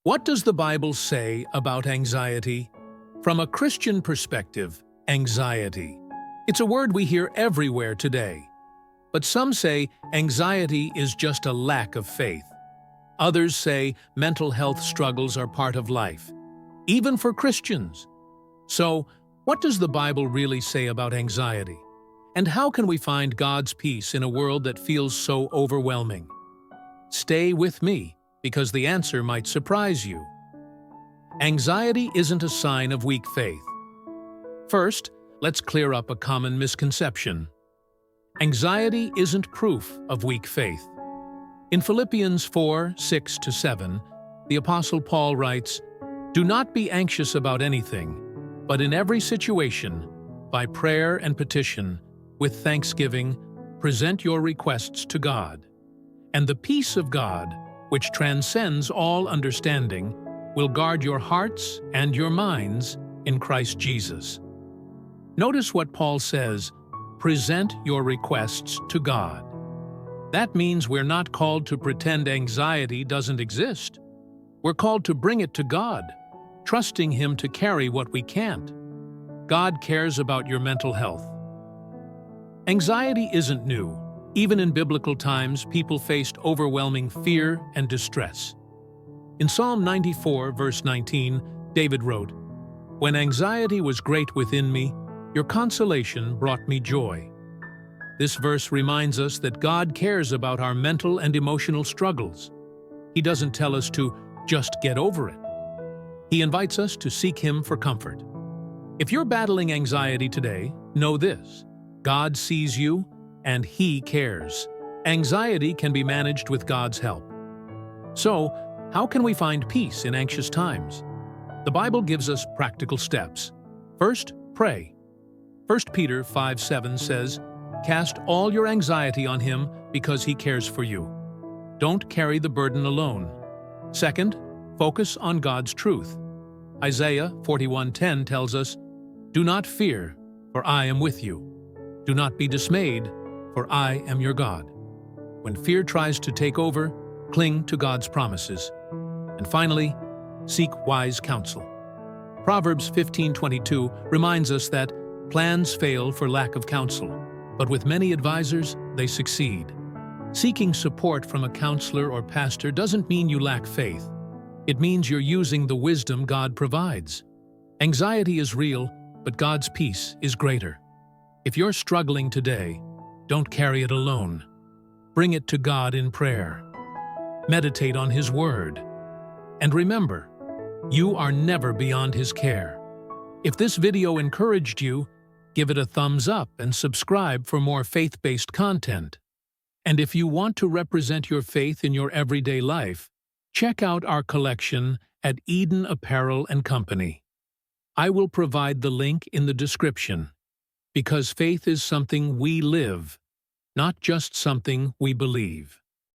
What does the Bible say about anxiety? From a Christian perspective, anxiety. It's a word we hear everywhere today. But some say anxiety is just a lack of faith. Others say mental health struggles are part of life, even for Christians. So, what does the Bible really say about anxiety? And how can we find God's peace in a world that feels so overwhelming? Stay with me, because the answer might surprise you. Anxiety isn't a sign of weak faith. First, let's clear up a common misconception. Anxiety isn't proof of weak faith. In Philippians 4:6-7, the Apostle Paul writes, "Do not be anxious about anything, but in every situation, by prayer and petition, with thanksgiving, present your requests to God. And the peace of God, which transcends all understanding, will guard your hearts and your minds in Christ Jesus." Notice what Paul says, present your requests to God. That means we're not called to pretend anxiety doesn't exist. We're called to bring it to God, trusting Him to carry what we can't. God cares about your mental health. Anxiety isn't new. Even in biblical times, people faced overwhelming fear and distress. In Psalm 94, verse 19, David wrote, "When anxiety was great within me, your consolation brought me joy." This verse reminds us that God cares about our mental and emotional struggles. He doesn't tell us to just get over it. He invites us to seek Him for comfort. If you're battling anxiety today, know this: God sees you and He cares. Anxiety can be managed with God's help. So, how can we find peace in anxious times? The Bible gives us practical steps. First, pray. 1 Peter 5:7 says, "Cast all your anxiety on Him because He cares for you." Don't carry the burden alone. Second, focus on God's truth. Isaiah 41:10 tells us, "Do not fear, for I am with you. Do not be dismayed, for I am your God." When fear tries to take over, cling to God's promises. And finally, seek wise counsel. Proverbs 15:22 reminds us that plans fail for lack of counsel, but with many advisors, they succeed. Seeking support from a counselor or pastor doesn't mean you lack faith. It means you're using the wisdom God provides. Anxiety is real, but God's peace is greater. If you're struggling today, don't carry it alone. Bring it to God in prayer. Meditate on His Word. And remember, you are never beyond His care. If this video encouraged you, give it a thumbs up and subscribe for more faith-based content. And if you want to represent your faith in your everyday life, check out our collection at Eden Apparel & Company. I will provide the link in the description, because faith is something we live, not just something we believe.